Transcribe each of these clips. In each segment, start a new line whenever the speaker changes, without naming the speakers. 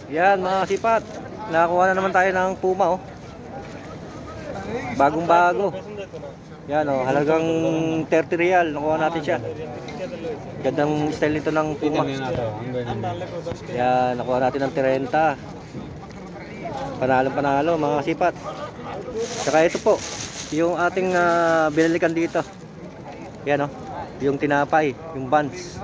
Yan mga sipat. Nakakuha na naman tayo ng Puma oh. Bagong bago. Yan oh, halagang 30 real. Nakuha natin siya. Gandang style nito ng Puma. Yan, nakuha natin ng 30. Panalo mga sipat. Saka ito po, yung ating binalikan dito. Yan oh, yung tinapay, yung buns.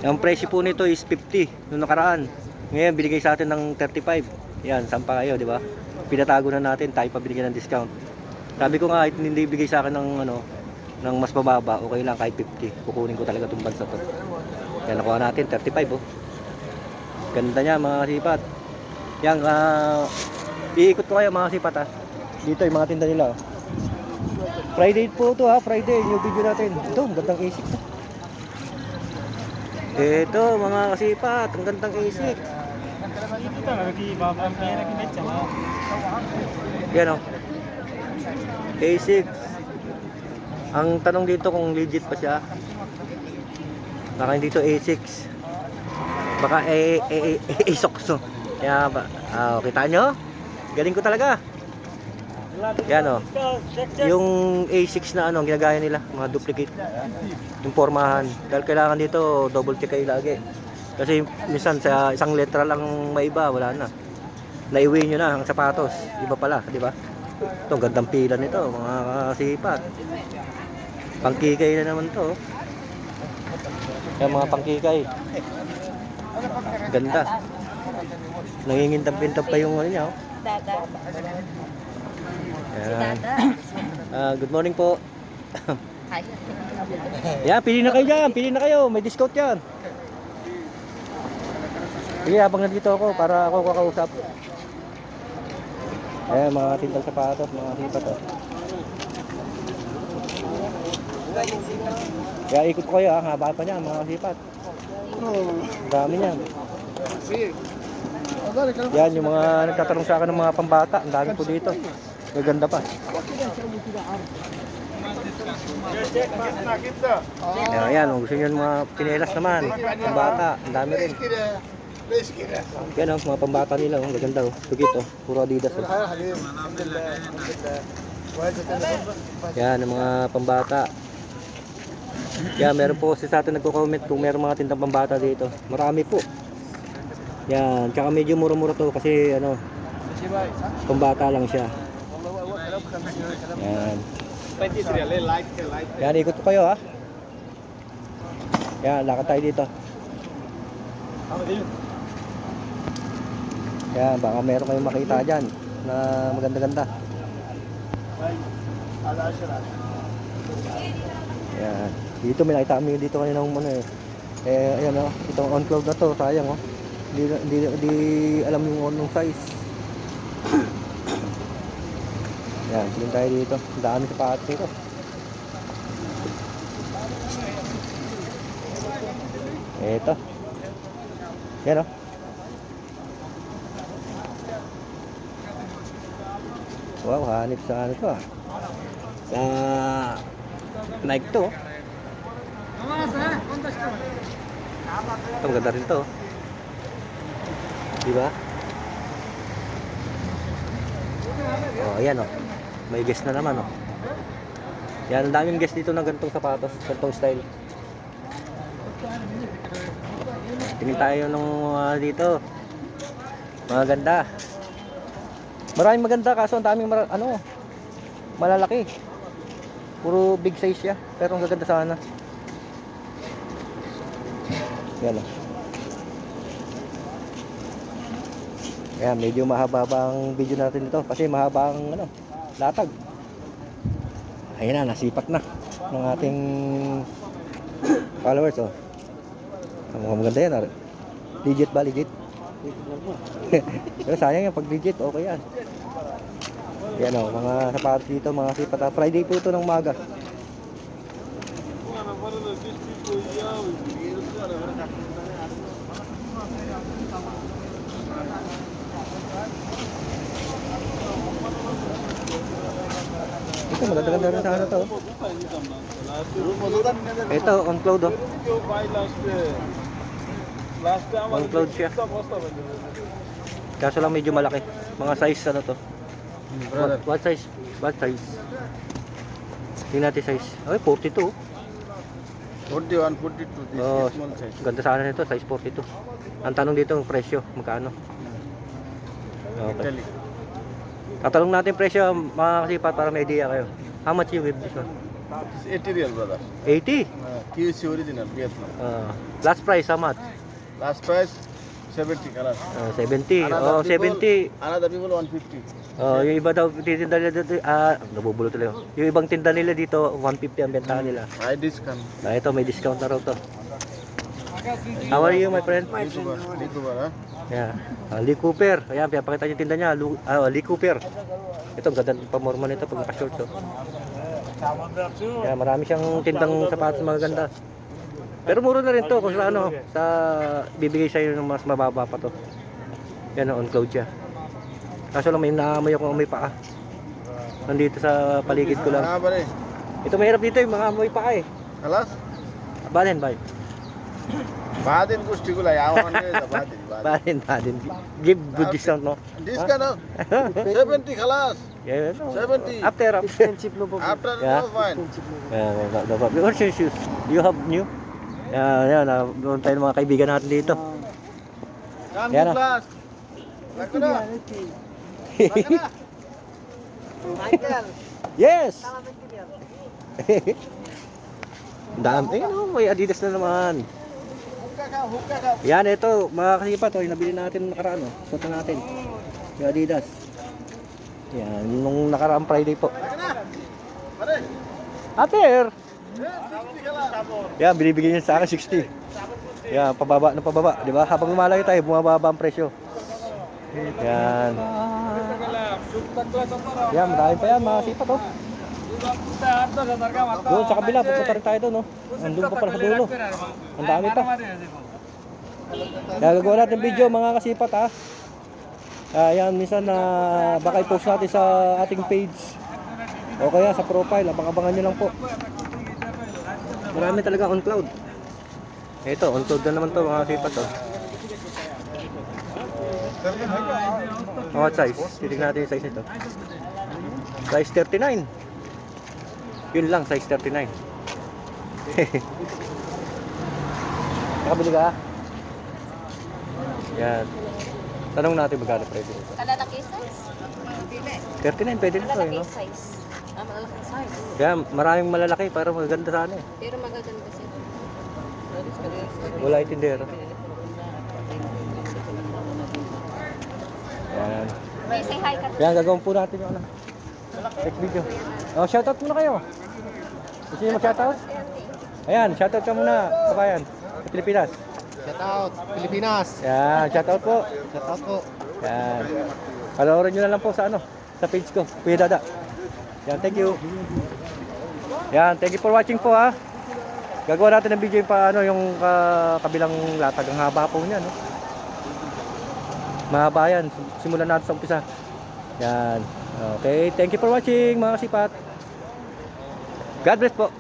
Ang presyo po nito is 50 noong nakaraan. Ngayon binigay sa atin ng 35. Yan, sampa kayo, di ba? Pinatago na natin, tayo pa binigyan ng discount. Sabi ko nga, hindi bigay sa akin ng ng mas mababa, okay lang kahit 50. Kukunin ko talaga itong buns na to. Yan, nakuha natin 35 oh. Ganda niya mga sipat. Yan, iikot ko kayo mga sipat ha. Dito yung mga tinda nila oh. Friday po ito ha, Friday, new video natin. Ito, gandang isik to. Ito mga kasipat, ang gandang isik. Yan o, A6. Ang tanong dito kung legit pa siya. Baka hindi to A6, baka A6 kaya ba, kita nyo, galing ko talaga. Yan o, yung A6 na ang ginagaya nila, mga duplicate, yung pormahan. Dahil kailangan dito double check kayo lagi. Kasi minsan sa isang letra lang may iba, wala na. Naiwi nyo na ang sapatos, iba pala, di ba? Ito, gandang pila nito, mga kasipat. Pangkikay na naman to. Yan mga pangkikay. Ganda. Nangingintap-pintap pa yung ano niya. Yan. Good morning po. Yan, pili na kayo dyan. Pili na kayo. May discount yan. Sige, habang nandito ako para ako kakausap. Ayan, mga tintang sapatos, mga sipat oh. Kaya ikot ko kayo ha, haba pa niya, mga sipat. Dami niyan. Yan, yung mga nagtatanong sa akin ng mga pambata, ang dami po dito. Maganda pa. Yan, gusto nyo yung mga pinelas naman, pambata, ang dami rin. Yan ang mga pambata nila, ang gaganda oh. Tugit oh, puro Adidas oh. Yan, ang mga pambata. Yan, meron po si sa atin nagko-comment kung meron mga tindang pambata dito. Marami po. Yan, tsaka medyo mura-mura to kasi pambata lang siya. Yan. Yan, ikot ko kayo ha. Yan, lakad tayo dito. Yan, baka meron kayong makita dyan na maganda-ganda. Yan, dito may nakita kami dito kanina ayan o, itong on-cloud na to, sayang o. Hindi alam yung anong size. Yan, tingin tayo dito. Ang dami sapatos dito. Ito. Yan o. Wow, hanip sa ano to ah. Sa Nike to. Ito, maganda rin to. Diba? Oh, ayan oh. May guest na naman oh. Yan, ang daming guest dito ng ganitong sapatos, ganitong style. Tingin tayo nung dito. Mga ganda. Maraming maganda kaso ang daming malalaki. Puro big size siya, pero ang gaganda sana. Yan oh. Ayan, medyo mahaba ang video natin ito kasi mahaba ang latag. Ayan na, nasipat na ng ating followers oh. Mukhang maganda yan ah. Legit ba? Legit? Pero sayang yan pag legit, okay yan. Yan oh, mga sapatos dito, mga sipat. Friday po ito ng umaga. Ito, maganda-ganda rin sa ano to. Ito, on cloud oh. On cloud siya. Kaso lang medyo malaki. Mga size ano to? What size? What size? Tingnan natin size. Ay, 42.
41, 42. This
Oh,
is small size.
ganda sana nito, size 42. Ang tanong dito, ang presyo, magkano? Okay.
Italy.
Tatanong natin presyo, mga kasipat, para may idea kayo. How much you with this one?
It's 80 real, brother.
80.
QC original, Vietnam.
Last price, how much?
Last price 70 kalas.
70. Oh, 70.
Another people 150.
Oh, yung iba daw titinda nila dito, nabubulot tuloy. Yung ibang tinda nila dito, 150 ang bentahan nila.
I discount.
Ito, may discount na raw to. How are you, my friend?
Likubar, ha?
Yeah. Lee Cooper. Ayan, pinapakita niyo yung tinda niya. Lee Cooper. Ito, ganda ng pamorma nito pag naka-short. Oh. Kaya marami siyang tindang sapatos magaganda. Pero mura na rin to kung sa ano, sa bibigay sa'yo ng mas mababa pa to. Yan, on cloud siya. Kaso lang may naamoy ako amoy paa. Nandito sa paligid ko lang.
Ah, pare.
Ito mahirap dito yung mga amoy paa eh.
Kalas?
Balin, bay.
Badin gusti ko lang. Yawan nila, badin.
Balin. Give good discount, no?
Discount, no? 70 kalas.
Yeah, no.
70.
After.
After,
Yeah.
no, fine.
No problem. What's your shoes? Do you have new? Yan, doon tayo ng mga kaibigan natin dito.
Come
Yan
to
na.
class. Lako na. Michael.
Yes! Ang dami. Ayun, oh, may Adidas na naman.
Hukka ka.
Yan, ito, mga kasipat, oh, yung nabili natin nakaraan, oh. Suot na natin. Yung Adidas. Yan, nung nakaraang Friday po.
Lako na. Pare.
Ater!
60 kalas.
Yan, binibigyan niya sa akin 60. Yan, pababa na pababa. Di ba? Habang lumalayo tayo, bumababa ang presyo. Yan. Yan, marami pa yan, mga sipat, oh. Doon sa kabila, pupunta rin tayo doon, no? Nandun pa pala sa dulo. Ang dami pa. Kaya gagawa natin video, mga kasipat, ha? Yan, minsan na baka i-post natin sa ating page. O kaya sa profile, abang-abangan nyo lang po. Marami talaga on cloud. Ito, on cloud na naman to, mga kasipat, oh. What size? Titignan natin yung size nito. Size 39. Yun lang, size 39. Nakabili ka? Yan. Tanong natin magkano pwede nito.
Malalaki size?
39 pwede nito,
Malalaki
no?
size. Malalaki size.
Yan, maraming malalaki para maganda sana eh.
Pero magaganda siya.
Wala itindero. Yan.
May say hi ka.
Yan, gagawin po natin yung ano. Next video. Oh, shoutout muna kayo. Gusto niyo mag-shoutout? Ayan, shoutout ka muna, kabayan. Sa Pilipinas.
Shout out, Pilipinas.
Yan, shoutout po.
Shout out po.
Yan. Panoorin nyo na lang po sa ano, sa page ko, Kuya Dada. Yan, thank you. Yan, thank you for watching po ha. Gagawa natin ng video yung paano yung kabilang latag. Ang haba po niya, no? Mahaba yan. Simulan natin sa umpisa. Yan. Okay, thank you for watching mga kasipat. God bless po.